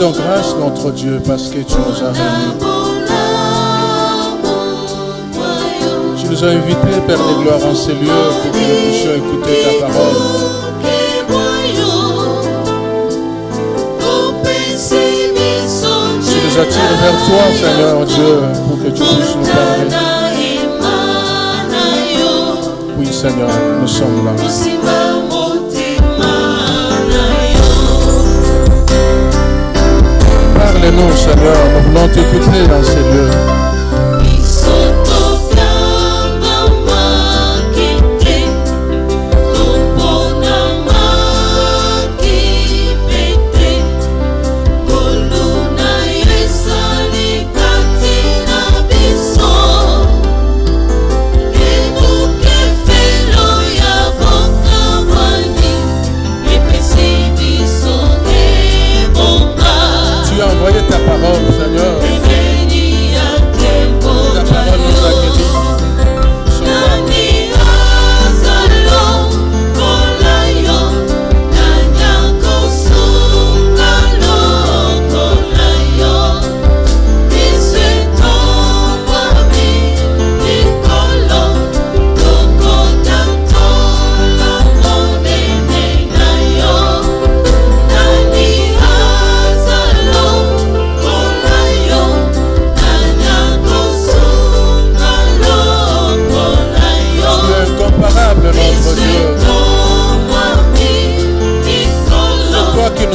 rendons grâce, notre Dieu, parce que tu nous as réunis. Tu nous as invités, Père de gloire, en ces lieux pour que nous puissions écouter ta parole. Tu nous attires vers toi, Seigneur Dieu, pour que tu puisses nous parler. Oui, Seigneur, nous sommes là. Parle-nous, Seigneur, nous voulons t'écouter dans ces lieux. Ta parole, Seigneur. Ta parole nous a guéris.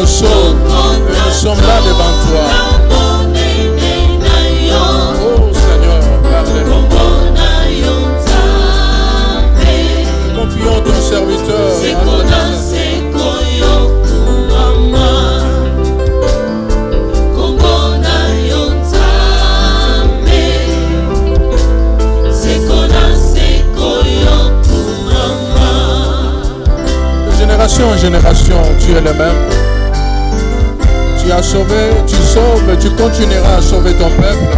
Nous sommes là devant toi. Oh Seigneur, parle-nous. Confions ton serviteur. De génération en génération, tu es le même. Tu as sauvé, tu sauves, tu continueras à sauver ton peuple.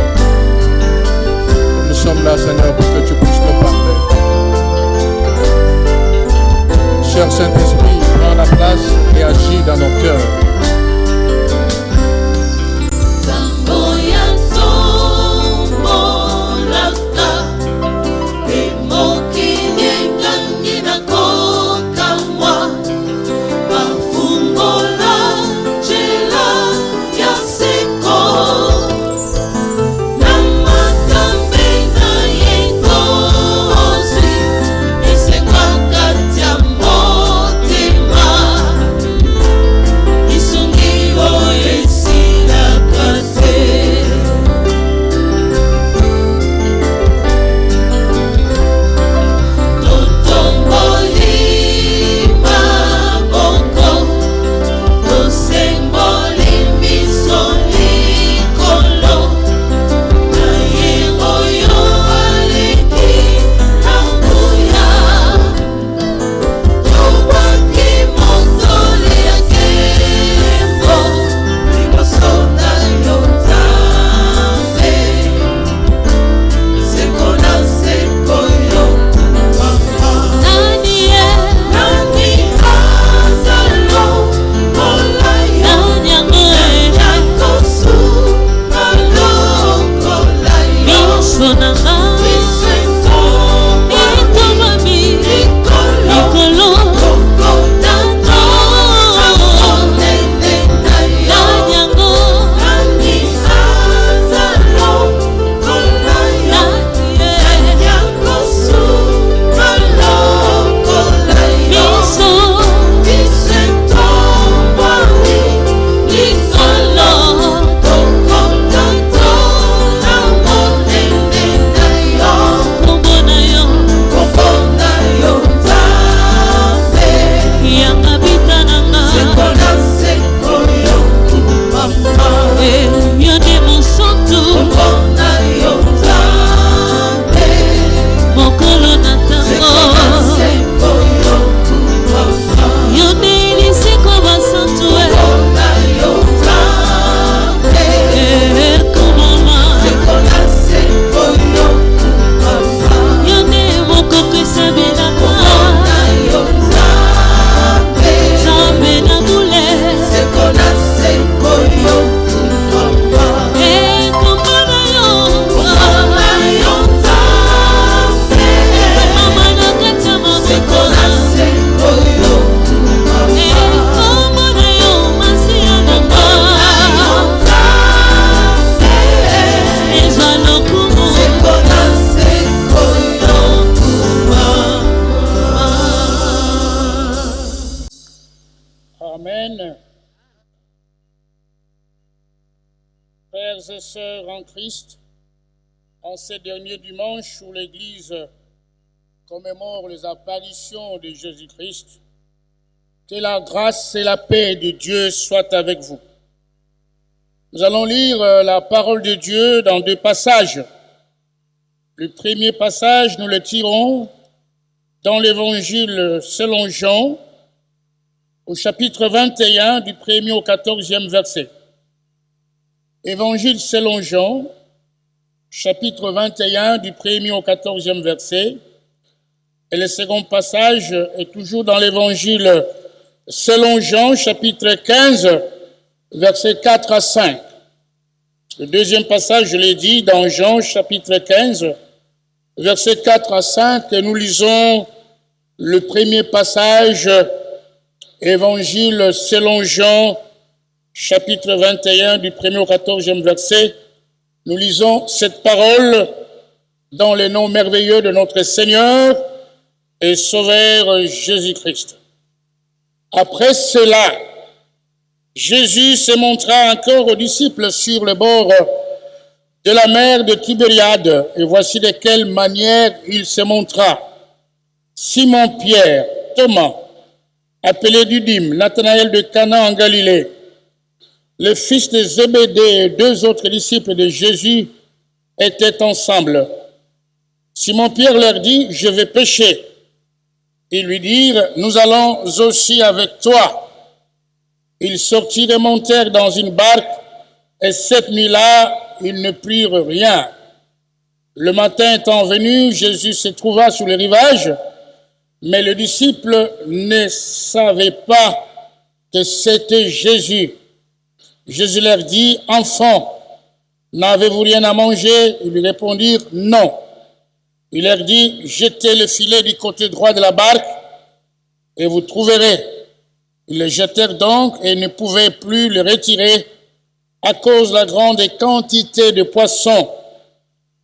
Nous sommes là, Seigneur, pour que tu puisses nous parler. Cher Saint-Esprit, prends la place et agis dans nos cœurs. Frères et sœurs en Christ, en ces derniers dimanches où l'Église commémore les apparitions de Jésus-Christ, que la grâce et la paix de Dieu soient avec vous. Nous allons lire la parole de Dieu dans deux passages. Le premier passage, nous le tirons dans l'Évangile selon Jean, au chapitre 21, du 1er au 14e verset. Évangile selon Jean, chapitre 21, du 1er au 14e verset. Et le second passage est toujours dans l'Évangile selon Jean, chapitre 15, versets 4 à 5. Le deuxième passage, je l'ai dit, dans Jean, chapitre 15, versets 4 à 5. Et nous lisons le premier passage, Évangile selon Jean, chapitre 21, du 1er au 14e verset. Nous lisons cette parole dans le nom merveilleux de notre Seigneur et Sauveur Jésus-Christ. Après cela, Jésus se montra encore aux disciples sur le bord de la mer de Tibériade. Et voici de quelle manière il se montra. Simon-Pierre, Thomas, appelé Didyme, Nathanaël de Cana en Galilée, le fils de Zébédée et deux autres disciples de Jésus étaient ensemble. Simon-Pierre leur dit, je vais pêcher. Ils lui dirent, nous allons aussi avec toi. Ils sortirent et montèrent dans une barque, et cette nuit-là, ils ne prirent rien. Le matin étant venu, Jésus se trouva sur le rivage, mais les disciples ne savaient pas que c'était Jésus. Jésus leur dit, enfants, n'avez-vous rien à manger? Ils lui répondirent, non. Il leur dit, jetez le filet du côté droit de la barque et vous trouverez. Ils le jetèrent donc et ne pouvaient plus le retirer à cause de la grande quantité de poissons.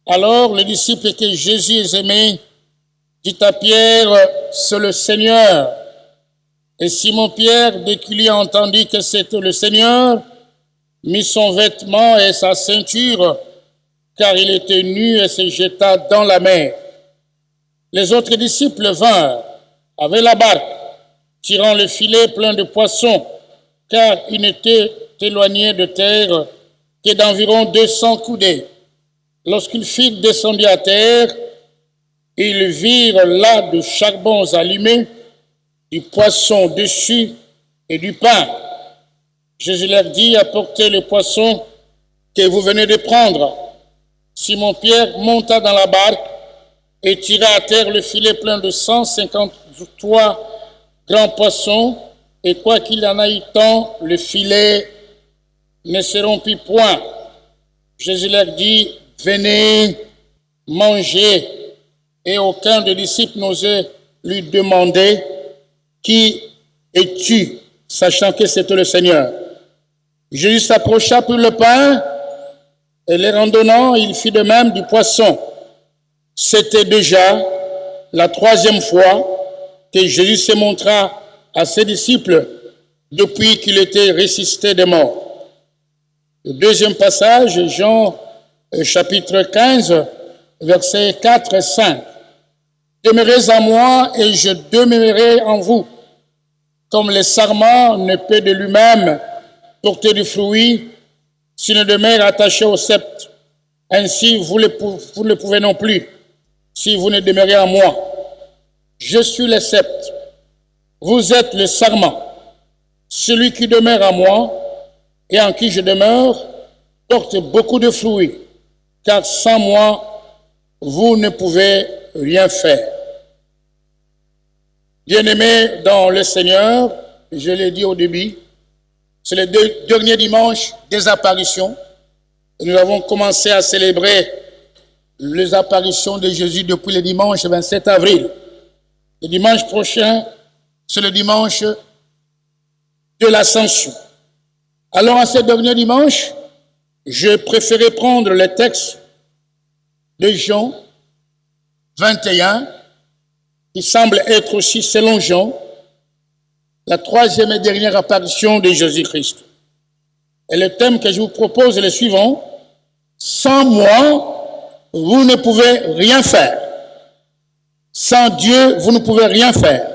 Alors le disciple que Jésus aimait dit à Pierre, c'est le Seigneur. Et Simon-Pierre, dès qu'il a entendu que c'était le Seigneur, mit son vêtement et sa ceinture, car il était nu et se jeta dans la mer. Les autres disciples vinrent avec la barque, tirant le filet plein de poissons, car il n'était éloigné de terre que d'environ 200 coudées. Lorsqu'ils furent descendus à terre, ils virent là de charbons allumés, du poisson dessus et du pain. Jésus leur dit, apportez le poisson que vous venez de prendre. Simon-Pierre monta dans la barque et tira à terre le filet plein de 153 grands poissons, et quoi qu'il en ait tant, le filet ne se rompit point. Jésus leur dit, venez, mangez, et aucun des disciples n'osait lui demander, qui es-tu, sachant que c'était le Seigneur. Jésus s'approcha, prit le pain, et les rendonnant, il fit de même du poisson. C'était déjà la troisième fois que Jésus se montra à ses disciples depuis qu'il était ressuscité des morts. Le deuxième passage, Jean chapitre 15, versets 4 et 5. Demeurez en moi et je demeurerai en vous. Comme le sarment ne peut de lui-même porter du fruit s'il ne demeure attaché au sceptre, ainsi vous ne pouvez non plus si vous ne demeurez en moi. Je suis le sceptre, vous êtes le sarment. Celui qui demeure en moi et en qui je demeure porte beaucoup de fruits, car sans moi, vous ne pouvez rien faire. Bien-aimés dans le Seigneur, je l'ai dit au début, c'est le dernier dimanche des apparitions. Et nous avons commencé à célébrer les apparitions de Jésus depuis le dimanche 27 avril. Le dimanche prochain, c'est le dimanche de l'Ascension. Alors, à ce dernier dimanche, je préférais prendre le texte de Jean 21, qui semble être aussi, selon Jean, la troisième et dernière apparition de Jésus-Christ. Et le thème que je vous propose est le suivant. Sans moi, vous ne pouvez rien faire. Sans Dieu, vous ne pouvez rien faire.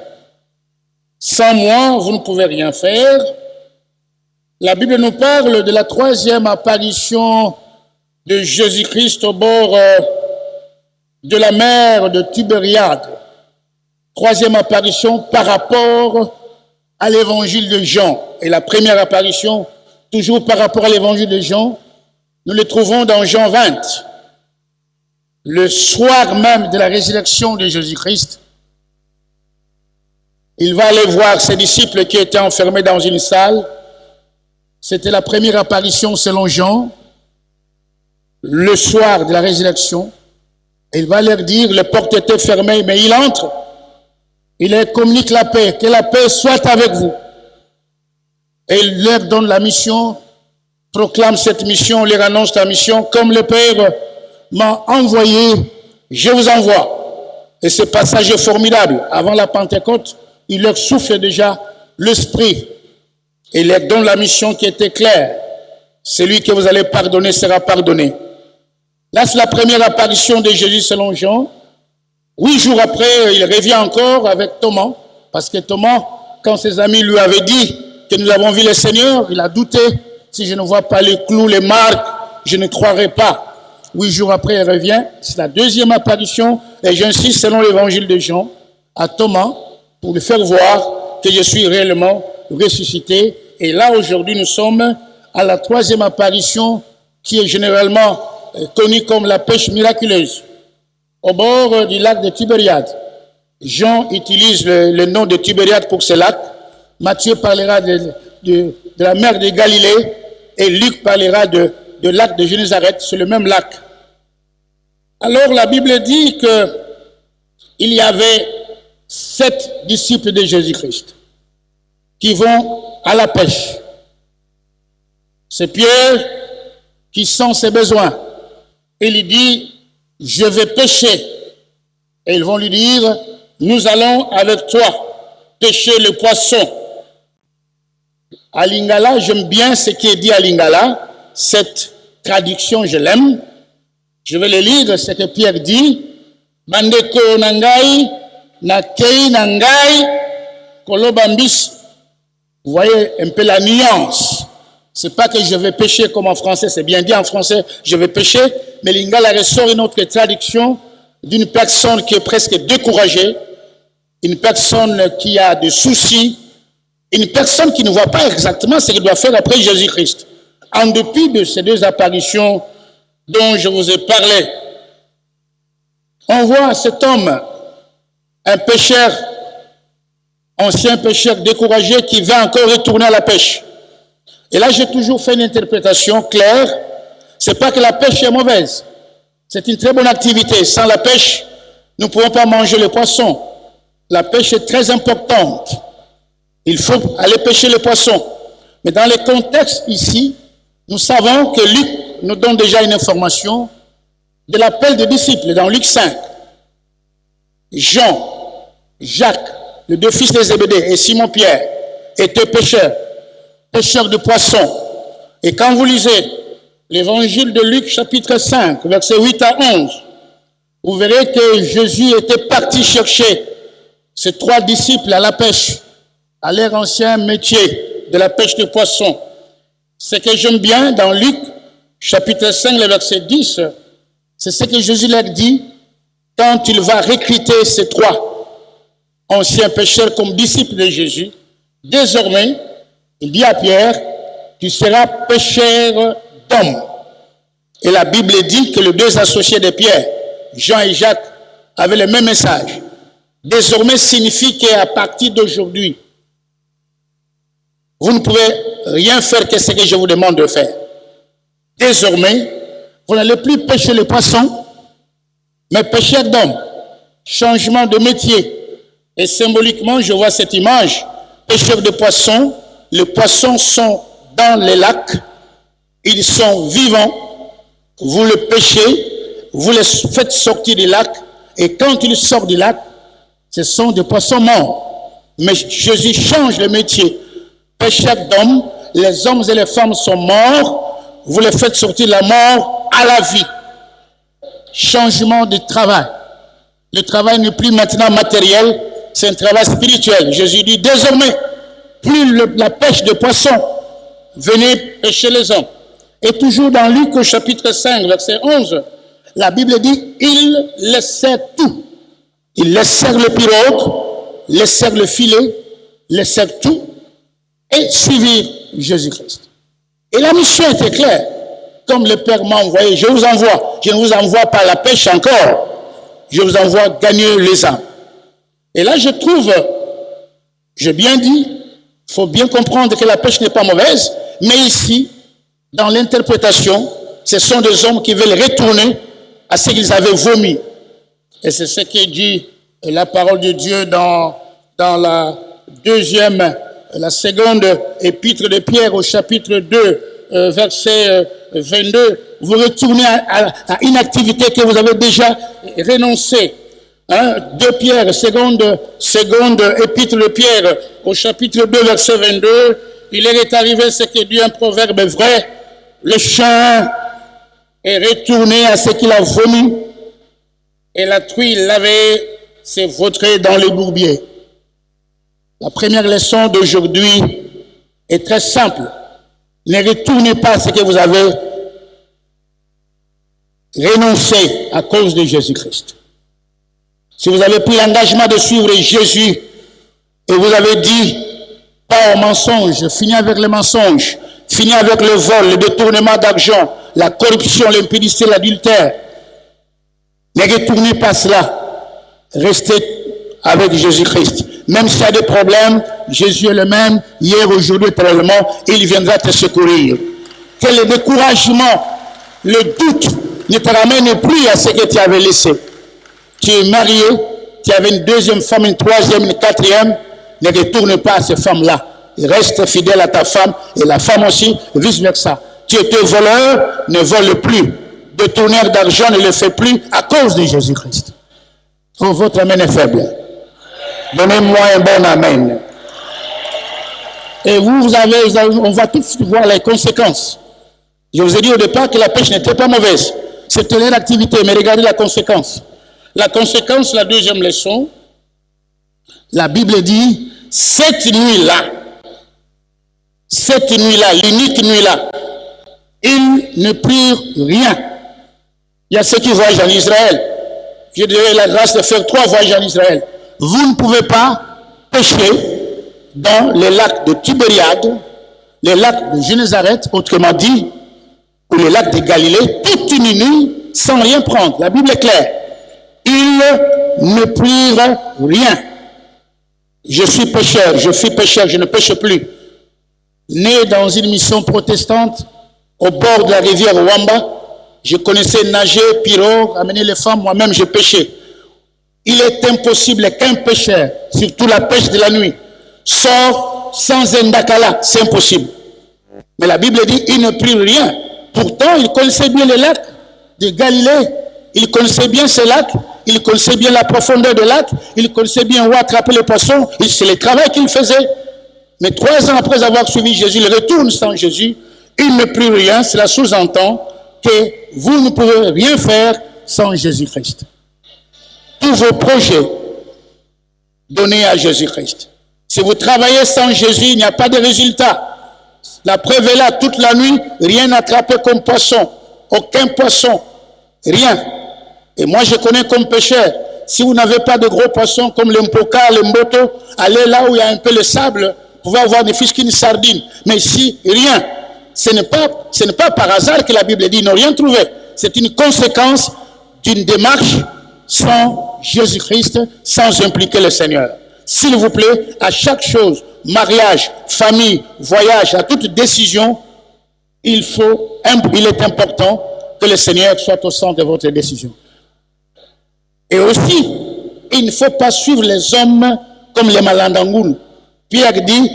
Sans moi, vous ne pouvez rien faire. La Bible nous parle de la troisième apparition de Jésus-Christ au bord de la mer de Tibériade. Troisième apparition par rapport à l'évangile de Jean. Et la première apparition, toujours par rapport à l'évangile de Jean, nous le trouvons dans Jean 20. Le soir même de la résurrection de Jésus-Christ, il va aller voir ses disciples qui étaient enfermés dans une salle. C'était la première apparition selon Jean, le soir de la résurrection. Il va leur dire, les portes étaient fermées, mais il entre. Il leur communique la paix, que la paix soit avec vous. Et il leur donne la mission, proclame cette mission, leur annonce la mission, comme le Père m'a envoyé, je vous envoie. Et ce passage est formidable. Avant la Pentecôte, il leur souffle déjà l'esprit. Et il leur donne la mission qui était claire. Celui que vous allez pardonner sera pardonné. Là, c'est la première apparition de Jésus selon Jean. 8 jours après, il revient encore avec Thomas. Parce que Thomas, quand ses amis lui avaient dit que nous avons vu le Seigneur, il a douté. Si je ne vois pas les clous, les marques, je ne croirai pas. 8 jours après, il revient. C'est la deuxième apparition. Et j'insiste selon l'évangile de Jean à Thomas pour lui faire voir que je suis réellement ressuscité. Et là, aujourd'hui, nous sommes à la troisième apparition qui est généralement connue comme la pêche miraculeuse. Au bord du lac de Tibériade. Jean utilise le nom de Tibériade pour ce lac. Matthieu parlera de la mer de Galilée et Luc parlera de lac de Génézareth, c'est le même lac. Alors la Bible dit qu'il y avait 7 disciples de Jésus-Christ qui vont à la pêche. C'est Pierre qui sent ses besoins. Il lui dit, je vais pêcher. Et ils vont lui dire, nous allons avec toi pêcher le poisson. À Lingala, j'aime bien ce qui est dit à Lingala. Cette traduction, je l'aime. Je vais le lire, ce que Pierre dit. Bandeko nangai, nakei nangai, kolobambis. Vous voyez un peu la nuance. C'est pas que je vais pêcher comme en français, c'est bien dit en français, je vais pêcher. Mais Lingala ressort une autre traduction d'une personne qui est presque découragée, une personne qui a des soucis, une personne qui ne voit pas exactement ce qu'il doit faire après Jésus-Christ. En dépit de ces deux apparitions dont je vous ai parlé, on voit cet homme, un pêcheur, ancien pêcheur découragé qui va encore retourner à la pêche. Et là, j'ai toujours fait une interprétation claire. C'est pas que la pêche est mauvaise. C'est une très bonne activité. Sans la pêche, nous ne pouvons pas manger le poisson. La pêche est très importante. Il faut aller pêcher le poisson. Mais dans le contexte ici, nous savons que Luc nous donne déjà une information de l'appel des disciples dans Luc 5. Jean, Jacques, les deux fils de Zébédée et Simon-Pierre étaient pêcheurs de poissons. Et quand vous lisez l'évangile de Luc chapitre 5, versets 8 à 11, vous verrez que Jésus était parti chercher ses 3 disciples à la pêche, à leur ancien métier de la pêche de poissons. Ce que j'aime bien dans Luc chapitre 5, le verset 10, c'est ce que Jésus leur dit quand il va recruter ces 3 anciens pêcheurs comme disciples de Jésus. Désormais, il dit à Pierre, tu seras pêcheur d'hommes. Et la Bible dit que les 2 associés de Pierre, Jean et Jacques, avaient le même message. Désormais signifie qu'à partir d'aujourd'hui, vous ne pouvez rien faire que ce que je vous demande de faire. Désormais, vous n'allez plus pêcher les poissons, mais pêcher d'hommes. Changement de métier. Et symboliquement, je vois cette image. Pêcheurs de poissons. Les poissons sont dans les lacs. Ils sont vivants. Vous les pêchez. Vous les faites sortir du lac. Et quand ils sortent du lac, ce sont des poissons morts. Mais Jésus change le métier. Pêcheur d'hommes, les hommes et les femmes sont morts, vous les faites sortir de la mort à la vie. Changement de travail. Le travail n'est plus maintenant matériel, c'est un travail spirituel. Jésus dit, désormais, plus la pêche de poissons, venez pêcher les hommes. Et toujours dans Luc au chapitre 5, verset 11, la Bible dit, ils laissèrent tout. Ils laissèrent le pirogue, laissèrent le filet, laissèrent tout et suivirent Jésus-Christ. Et la mission était claire. Comme le Père m'a envoyé, je vous envoie. Je ne vous envoie pas la pêche encore. Je vous envoie gagner les âmes. Et là, je trouve, j'ai bien dit, il faut bien comprendre que la pêche n'est pas mauvaise, mais ici, dans l'interprétation, ce sont des hommes qui veulent retourner à ce qu'ils avaient vomi. Et c'est ce qui dit la parole de Dieu dans la seconde épître de Pierre au chapitre 2, verset 22. Vous retournez à une activité que vous avez déjà renoncée. 2 Pierre, seconde épître de Pierre au chapitre 2, verset 22. Il est arrivé ce que dit un proverbe vrai. Le chien est retourné à ce qu'il a vomi. Et la truie lavée s'est vautrée dans les bourbiers. La première leçon d'aujourd'hui est très simple. Ne retournez pas à ce que vous avez renoncé à cause de Jésus-Christ. Si vous avez pris l'engagement de suivre Jésus et vous avez dit pas au mensonge, fini avec le mensonge, fini avec le vol, le détournement d'argent, la corruption, l'impudicité, l'adultère, ne retournez pas cela. Restez avec Jésus-Christ. Même s'il y a des problèmes, Jésus est le même, hier, aujourd'hui, éternellement, il viendra te secourir. Que le découragement, le doute ne te ramène plus à ce que tu avais laissé. Tu es marié, tu avais une deuxième femme, une troisième, une quatrième, ne retourne pas à ces femmes-là. Reste fidèle à ta femme et la femme aussi, vice-versa. Tu étais voleur, ne vole plus. Détourneur d'argent ne le fait plus à cause de Jésus-Christ. Oh, votre amen est faible. Donnez-moi un bon amen. Et on va tout de suite voir les conséquences. Je vous ai dit au départ que la pêche n'était pas mauvaise. C'était une activité, mais regardez la conséquence. La conséquence, la deuxième leçon, la Bible dit, cette nuit-là, l'unique nuit-là, ils ne prirent rien. Il y a ceux qui voyagent en Israël. J'ai donné la grâce de faire 3 voyages en Israël. Vous ne pouvez pas pêcher dans les lacs de Tibériade, les lacs de Génézareth, autrement dit, ou les lacs de Galilée, toute une nuit sans rien prendre. La Bible est claire. Ils ne prirent rien. Je suis pécheur, je ne pêche plus. Né dans une mission protestante au bord de la rivière Wamba, je connaissais nager, pirogue, amener les femmes, moi-même je pêchais. Il est impossible qu'un pêcheur, surtout la pêche de la nuit, sort sans un dakala, c'est impossible. Mais la Bible dit, il ne prit rien. Pourtant, il connaissait bien les lacs de Galilée, il connaissait bien ces lacs, il connaissait bien la profondeur des lacs, il connaissait bien où attraper les poissons, c'est le travail qu'il faisait. Mais 3 ans après avoir suivi Jésus, il retourne sans Jésus, il ne prit rien, cela sous-entend que vous ne pouvez rien faire sans Jésus-Christ. Tous vos projets, donnés à Jésus-Christ. Si vous travaillez sans Jésus, il n'y a pas de résultat. La preuve est là, toute la nuit, rien attrapé comme poisson. Aucun poisson. Rien. Et moi, je connais comme pêcheur. Si vous n'avez pas de gros poissons comme l'impoka, l'imboto, allez là où il y a un peu de sable, vous pouvez avoir des fiches qui ne sardines. Mais ici, rien. Ce n'est pas par hasard que la Bible dit, ils n'ont rien trouvé. C'est une conséquence d'une démarche sans Jésus-Christ, sans impliquer le Seigneur. S'il vous plaît, à chaque chose, mariage, famille, voyage, à toute décision, il est important que le Seigneur soit au centre de votre décision. Et aussi, il ne faut pas suivre les hommes comme les malandangulu. Pierre dit,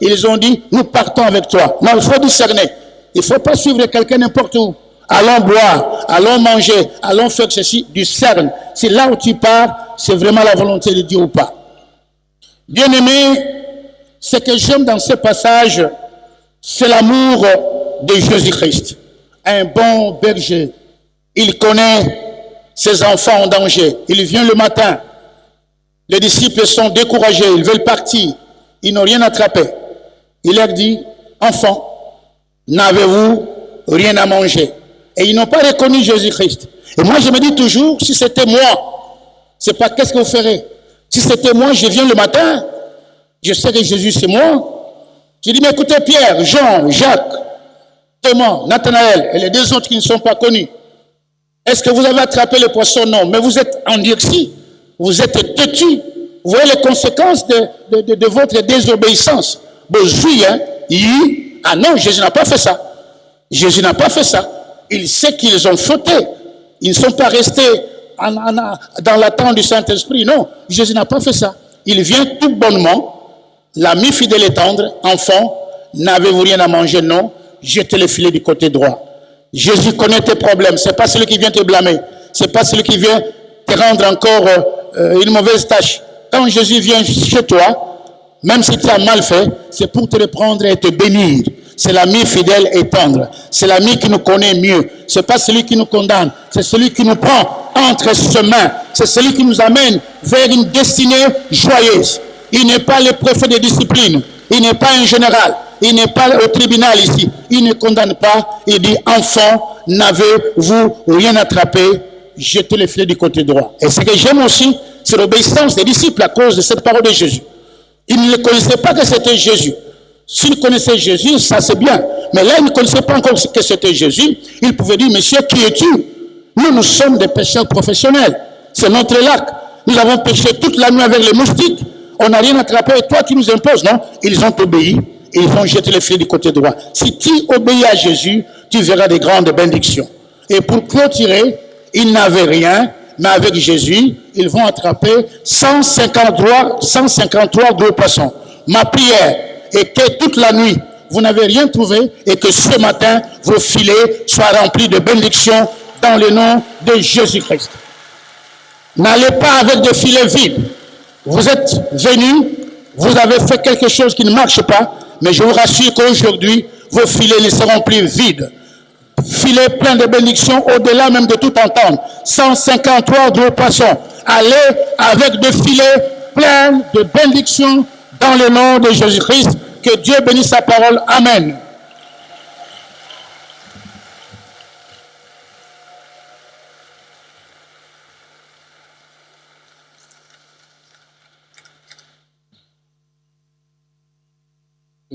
ils ont dit, nous partons avec toi. Non, il faut discerner. Il ne faut pas suivre quelqu'un n'importe où. Allons boire, allons manger, allons faire ceci, discerne. C'est là où tu pars, c'est vraiment la volonté de Dieu ou pas. Bien-aimés, Ce que j'aime dans ce passage, c'est l'amour de Jésus-Christ. Un bon berger, il connaît ses enfants en danger. Il vient le matin. Les disciples sont découragés, ils veulent partir. Ils n'ont rien attrapé. Il leur dit, enfants, n'avez-vous rien à manger? Et ils n'ont pas reconnu Jésus-Christ. Et moi, je me dis toujours, si c'était moi, c'est pas qu'est-ce que vous ferez? Si c'était moi, je viens le matin, je sais que Jésus, c'est moi. Je dis, mais écoutez, Pierre, Jean, Jacques, Thomas, Nathanaël et les deux autres qui ne sont pas connus. Est-ce que vous avez attrapé le poisson? Non. Mais vous êtes endurcis. Vous êtes têtus. Vous voyez les conséquences de votre désobéissance. Ah non, Jésus n'a pas fait ça. Jésus n'a pas fait ça. Il sait qu'ils ont fauté. Ils ne sont pas restés dans l'attente du Saint-Esprit. Non, Jésus n'a pas fait ça. Il vient tout bonnement. L'ami fidèle et tendre, enfant, n'avez-vous rien à manger? Non, jetez le filet du côté droit. Jésus connaît tes problèmes. C'est pas celui qui vient te blâmer. C'est pas celui qui vient te rendre encore une mauvaise tâche. Quand Jésus vient chez toi, même si tu as mal fait, c'est pour te reprendre et te bénir. C'est l'ami fidèle et tendre. C'est l'ami qui nous connaît mieux. C'est pas celui qui nous condamne. C'est celui qui nous prend entre ses mains. C'est celui qui nous amène vers une destinée joyeuse. Il n'est pas le préfet de discipline. Il n'est pas un général. Il n'est pas au tribunal ici. Il ne condamne pas. Il dit, enfant, n'avez-vous rien attrapé? Jetez les filets du côté droit. Et ce que j'aime aussi, c'est l'obéissance des disciples à cause de cette parole de Jésus. Ils ne connaissaient pas que c'était Jésus. S'ils connaissaient Jésus, ça c'est bien. Mais là, ils ne connaissaient pas encore que c'était Jésus. Ils pouvaient dire, monsieur, qui es-tu? Nous sommes des pécheurs professionnels. C'est notre lac. Nous avons péché toute la nuit avec les moustiques. On n'a rien attrapé. Et toi qui nous imposes, non? Ils ont obéi et ils ont jeté les filets du côté droit. Si tu obéis à Jésus, tu verras des grandes bénédictions. Et pour clôturer, ils n'avaient rien, mais avec Jésus, ils vont attraper 153 gros poissons. Ma prière est que toute la nuit, vous n'avez rien trouvé et que ce matin, vos filets soient remplis de bénédictions dans le nom de Jésus-Christ. N'allez pas avec des filets vides. Vous êtes venus, vous avez fait quelque chose qui ne marche pas, mais je vous rassure qu'aujourd'hui, vos filets ne seront plus vides. Filets pleins de bénédictions au-delà même de tout entendre. 153 gros poissons. Allez avec des filets pleins de bénédictions dans le nom de Jésus-Christ. Que Dieu bénisse sa parole. Amen.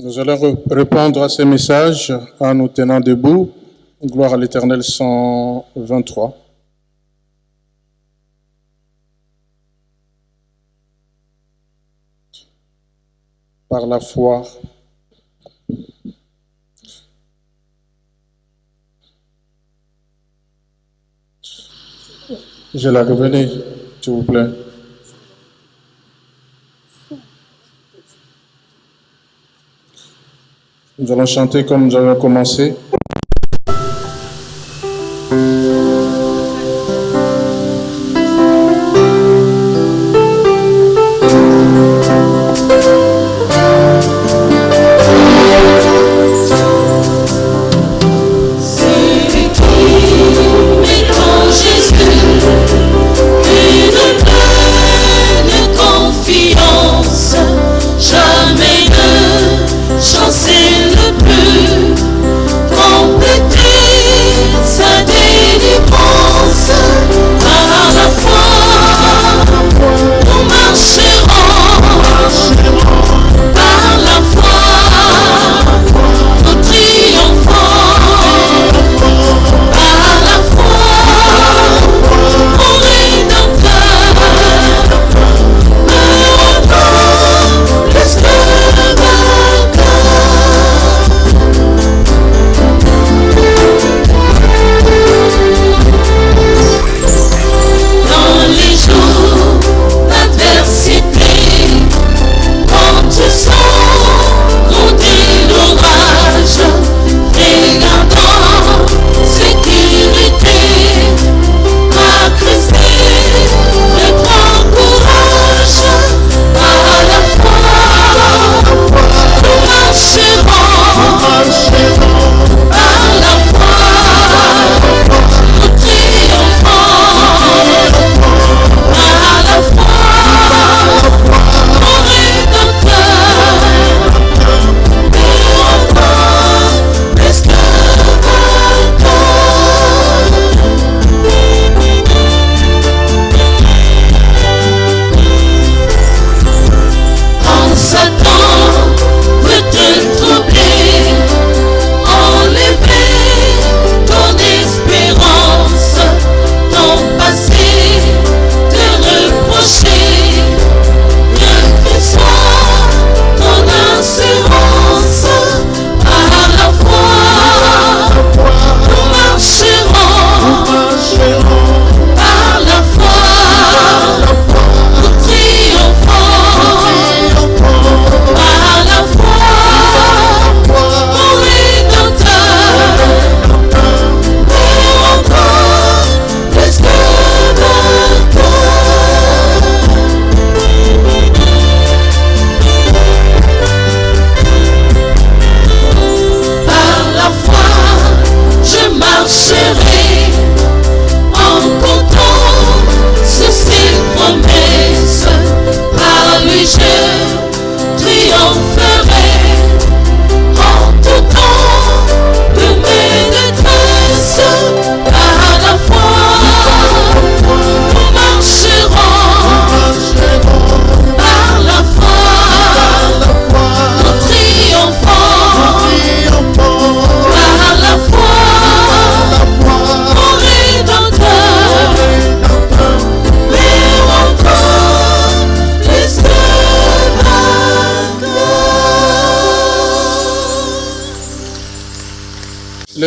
Nous allons répondre à ces messages en nous tenant debout. Gloire à l'Éternel 123. Par la foi, je la revenais, s'il vous plaît. Nous allons chanter comme nous avons commencé. Jamais ne chancelle plus.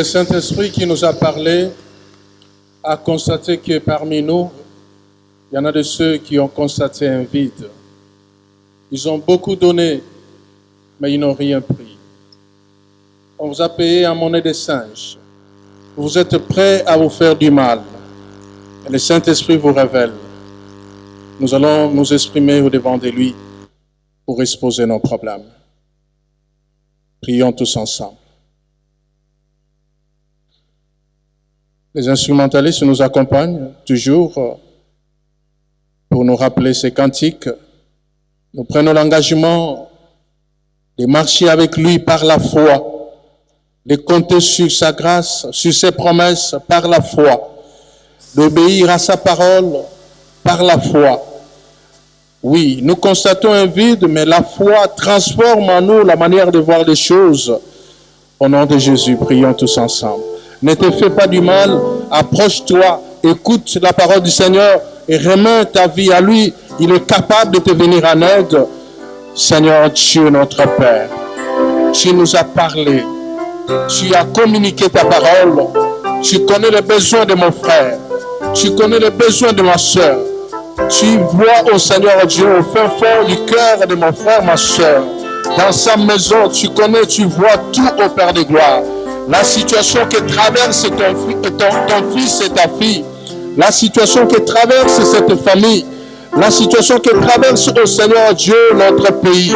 le Saint-Esprit qui nous a parlé a constaté que parmi nous, il y en a de ceux qui ont constaté un vide. Ils ont beaucoup donné, mais ils n'ont rien pris. On vous a payé en monnaie de singe. Vous êtes prêts à vous faire du mal. Et le Saint-Esprit vous révèle. Nous allons nous exprimer au-devant de lui pour exposer nos problèmes. Prions tous ensemble. Les instrumentalistes nous accompagnent toujours pour nous rappeler ces cantiques. Nous prenons l'engagement de marcher avec lui par la foi, de compter sur sa grâce, sur ses promesses par la foi, d'obéir à sa parole par la foi. Oui, nous constatons un vide, mais la foi transforme en nous la manière de voir les choses. Au nom de Jésus, prions tous ensemble. Ne te fais pas du mal, approche-toi, écoute la parole du Seigneur et remets ta vie à lui. Il est capable de te venir en aide. Seigneur Dieu, notre Père, tu nous as parlé, tu as communiqué ta parole, tu connais les besoins de mon frère, tu connais les besoins de ma soeur. Tu vois, ô Seigneur Dieu, au fin fond du cœur de mon frère, ma soeur. Dans sa maison, tu connais, tu vois tout, ô Père de gloire. La situation que traverse ton fils et ta fille, la situation que traverse cette famille, la situation que traverse, ô Seigneur Dieu, notre pays.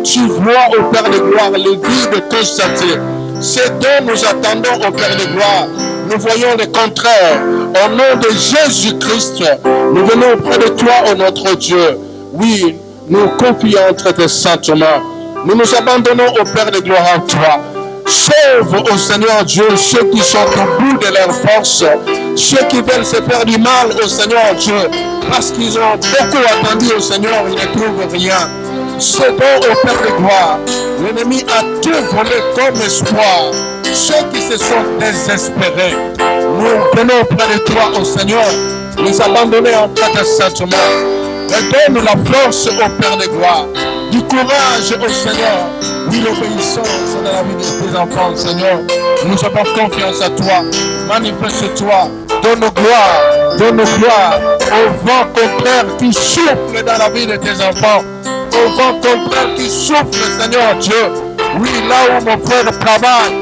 Tu vois, ô Père de gloire, le vide constaté. C'est dont nous attendons, ô Père de gloire. Nous voyons le contraire. Au nom de Jésus-Christ, nous venons auprès de toi, ô notre Dieu. Oui, nous confions entre tes saintes mains. Nous nous abandonnons au Père de gloire en toi. Sauve, ô Seigneur Dieu, ceux qui sont au bout de leur force, ceux qui veulent se faire du mal, ô Seigneur Dieu, parce qu'ils ont beaucoup attendu au Seigneur, ils ne trouvent rien. C'est donc au Père de gloire. L'ennemi a tout volé comme espoir. Ceux qui se sont désespérés, nous venons auprès de toi, ô Seigneur, nous abandonner entre tes saintes mains. Et donne la force au Père de gloire, du courage au Seigneur. Oui, l'obéissance dans la vie de tes enfants, Seigneur. Nous avons confiance à toi. Manifeste-toi. Donne-nous gloire au vent contraire qui souffle dans la vie de tes enfants. Au vent contraire qui souffle, Seigneur Dieu. Oui, là où mon frère travaille,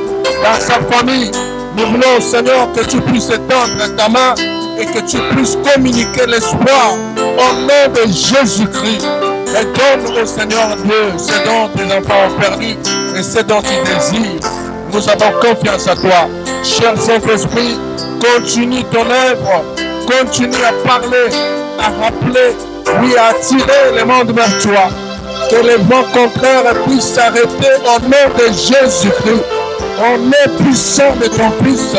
dans sa famille, nous voulons, Seigneur, que tu puisses étendre ta main et que tu puisses communiquer l'espoir au nom de Jésus-Christ. Et donne au Seigneur Dieu ce dont tes enfants ont perdu et ce dont ils désirent. Nous avons confiance à toi. Cher Saint-Esprit, continue ton œuvre, continue à parler, à rappeler, oui, à attirer le monde vers toi. Que les vents contraires puissent s'arrêter au nom de Jésus-Christ. On est puissant de ton Fils.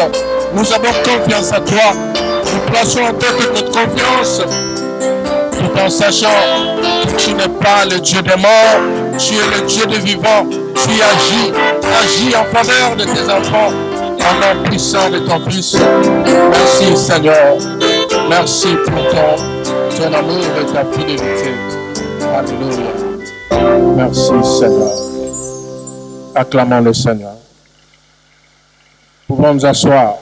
Nous avons confiance à toi. Nous plaçons en toi toute notre confiance, tout en sachant que tu n'es pas le Dieu des morts, tu es le Dieu des vivants. Tu agis en faveur de tes enfants, en nom puissant de ton Fils. Merci Seigneur. Merci pour ton amour et ta fidélité. Alléluia. Merci Seigneur. Acclamons le Seigneur. Pouvons nous asseoir.